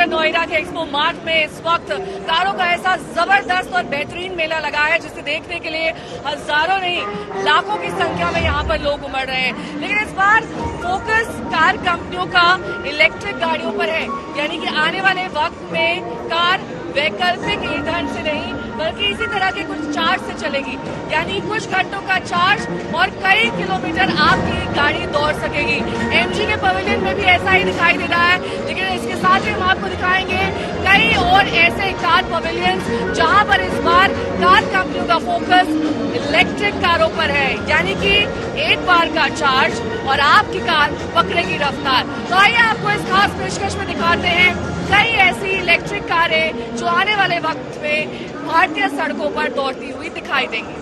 Greater Noida के expo mart में इस वक्त कारों का ऐसा जबरदस्त और बेहतरीन मेला लगा है जिसे देखने के लिए हजारों नहीं लाखों की संख्या में यहाँ पर लोग उमड़ रहे हैं। लेकिन इस बार फोकस कार कंपनियों का इलेक्ट्रिक गाड़ियों पर है, यानी कि आने वाले वक्त में कार वैकल्पिक ईंधन से नहीं बल्कि इसी तरह के कुछ चार्ज से चलेगी, यानी कुछ घंटों का चार्ज और कई किलोमीटर आपकी गाड़ी दौड़ सकेगी। एमजी के पवेलियन में भी ऐसा ही दिखाई दे रहा है, लेकिन इसके साथ ही हम आपको दिखाएंगे कई और ऐसे कार पवेलियन जहां पर इस बार कार कंपनियों का फोकस इलेक्ट्रिक कारों पर है, यानी कि एक बार का चार्ज और आपकी कार पकड़ेगी रफ्तार। तो आइए आपको इस खास पेशकश में दिखाते हैं कई ऐसी इलेक्ट्रिक कारें जो आने वाले वक्त में भारतीय सड़कों पर दौड़ती हुई दिखाई देंगी।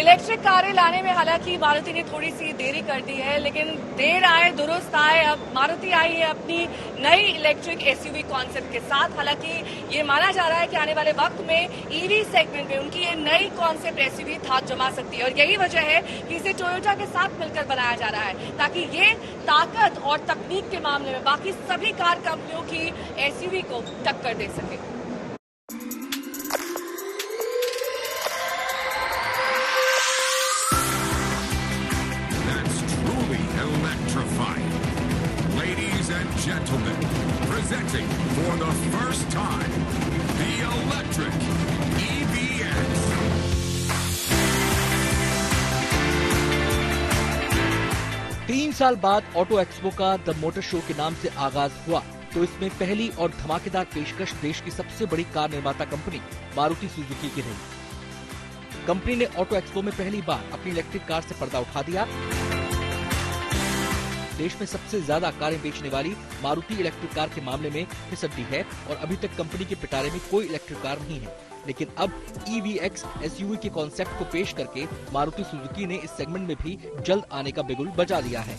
इलेक्ट्रिक कारें लाने में हालांकि मारुति ने थोड़ी सी देरी कर दी है, लेकिन देर आए दुरुस्त आए। अब मारुति आई है अपनी नई इलेक्ट्रिक एसयूवी कॉन्सेप्ट के साथ। हालांकि ये माना जा रहा है कि आने वाले वक्त में ईवी सेगमेंट में उनकी ये नई कॉन्सेप्ट एसयूवी धाक जमा सकती है और यही वजह है कि इसे टोयोटा के साथ मिलकर बनाया जा रहा है ताकि ये ताकत और तकनीक के मामले में बाकी सभी कार कंपनियों की एसयूवी को टक्कर दे सके। Gentlemen, presenting for the first time, the electric EVX. तीन साल बाद ऑटो एक्सपो का द मोटर शो के नाम से आगाज हुआ तो इसमें पहली और धमाकेदार पेशकश देश की सबसे बड़ी कार निर्माता कंपनी मारुति सुजुकी की रही। कंपनी ने ऑटो एक्सपो में पहली बार अपनी इलेक्ट्रिक कार से पर्दा उठा दिया। देश में सबसे ज्यादा कारें बेचने वाली मारुति इलेक्ट्रिक कार के मामले में फिसड्डी है और अभी तक कंपनी के पिटारे में कोई इलेक्ट्रिक कार नहीं है। लेकिन अब EVX एसयूवी के कॉन्सेप्ट को पेश करके मारुति सुजुकी ने इस सेगमेंट में भी जल्द आने का बिगुल बजा लिया है।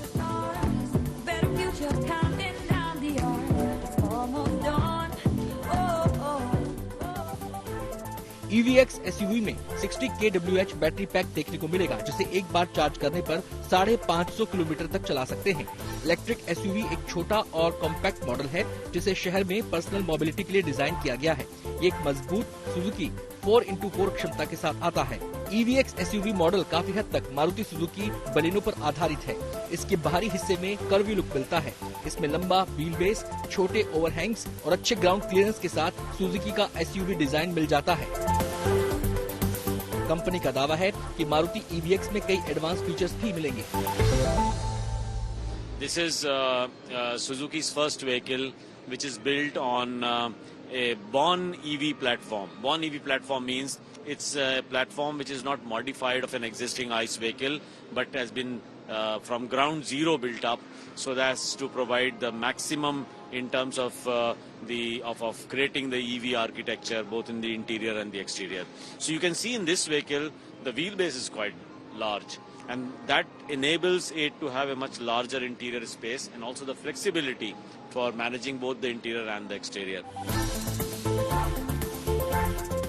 EVX एसयूवी में 60 kWh बैटरी पैक देखने को मिलेगा, जिसे एक बार चार्ज करने पर 550 किलोमीटर तक चला सकते हैं। इलेक्ट्रिक एसयूवी एक छोटा और कॉम्पैक्ट मॉडल है जिसे शहर में पर्सनल मोबिलिटी के लिए डिजाइन किया गया है। ये एक मजबूत सुजुकी 4x4 क्षमता के साथ आता है। EVX एसयूवी मॉडल काफी हद तक मारुति सुजुकी बलेनो पर आधारित है। इसके बाहरी हिस्से में कर्वी लुक मिलता है। इसमें लंबा व्हील बेस, छोटे ओवरहैंग्स और अच्छे ग्राउंड क्लियरेंस के साथ सुजुकी का एसयूवी डिजाइन मिल जाता है। कंपनी का दावा है कि मारुति EVX में कई एडवांस फीचर्स भी मिलेंगे। This is Suzuki's first vehicle which is built on a born EV platform. Born EV platform means it's a platform which is not modified of an existing ICE vehicle but has been from ground zero built up so that's to provide the maximum in terms of creating the EV architecture both in the interior and the exterior. So you can see in this vehicle the wheelbase is quite large and that enables it to have a much larger interior space and also the flexibility for managing both the interior and the exterior.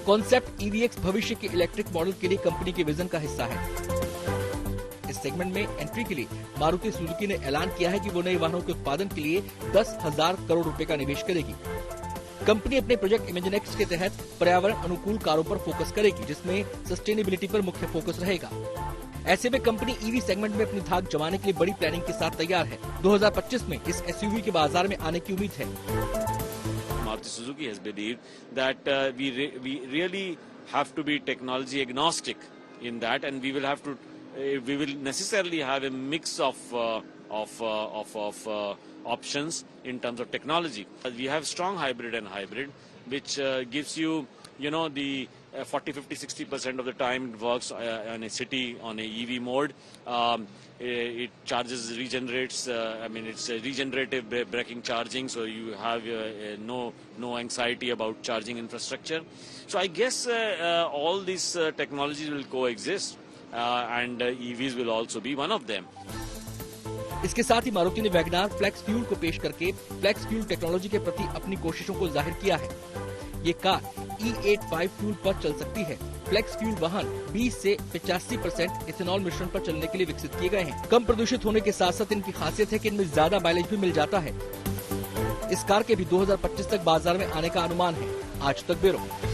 Concept EVX भविष्य के electric model के लिए company के vision का हिस्सा है। इस segment में एंट्री के लिए मारुति सुजुकी ने ऐलान किया है कि वो नए वाहनों के उत्पादन के लिए 10,000 करोड़ रुपए का निवेश करेगी। कंपनी अपने प्रोजेक्ट इमेजिनेक्स के तहत पर्यावरण अनुकूल कारों पर फोकस करेगी, जिसमें सस्टेनेबिलिटी पर मुख्य फोकस रहेगा। ऐसे में कंपनी ईवी सेगमेंट में अपनी धाक जमाने के लिए बड़ी प्लानिंग के साथ तैयार है। 2025 में इस एसयूवी के बाजार में आने की उम्मीद है। Maruti Suzuki has believed that we really have to be technology agnostic in that, and we will necessarily have a mix of options in terms of technology. We have strong hybrid and hybrid, which gives you the 40, 50, 60% of the time it works in a city on a EV mode. It charges, regenerates. It's a regenerative braking charging, so you have no anxiety about charging infrastructure. So I guess all these technologies will coexist, and EVs will also be one of them. इसके साथ ही मारुति ने WagonR flex fuel को पेश करके flex fuel technology के प्रति अपनी कोशिशों को जाहिर किया है। ये कार E85 फ्यूल पर चल सकती है। फ्लेक्स फ्यूल वाहन 20 से 85% इथेनॉल मिश्रण पर चलने के लिए विकसित किए गए हैं। कम प्रदूषित होने के साथ साथ इनकी खासियत है कि इनमें ज्यादा माइलेज भी मिल जाता है। इस कार के भी 2025 तक बाजार में आने का अनुमान है। आज तक ब्यूरो।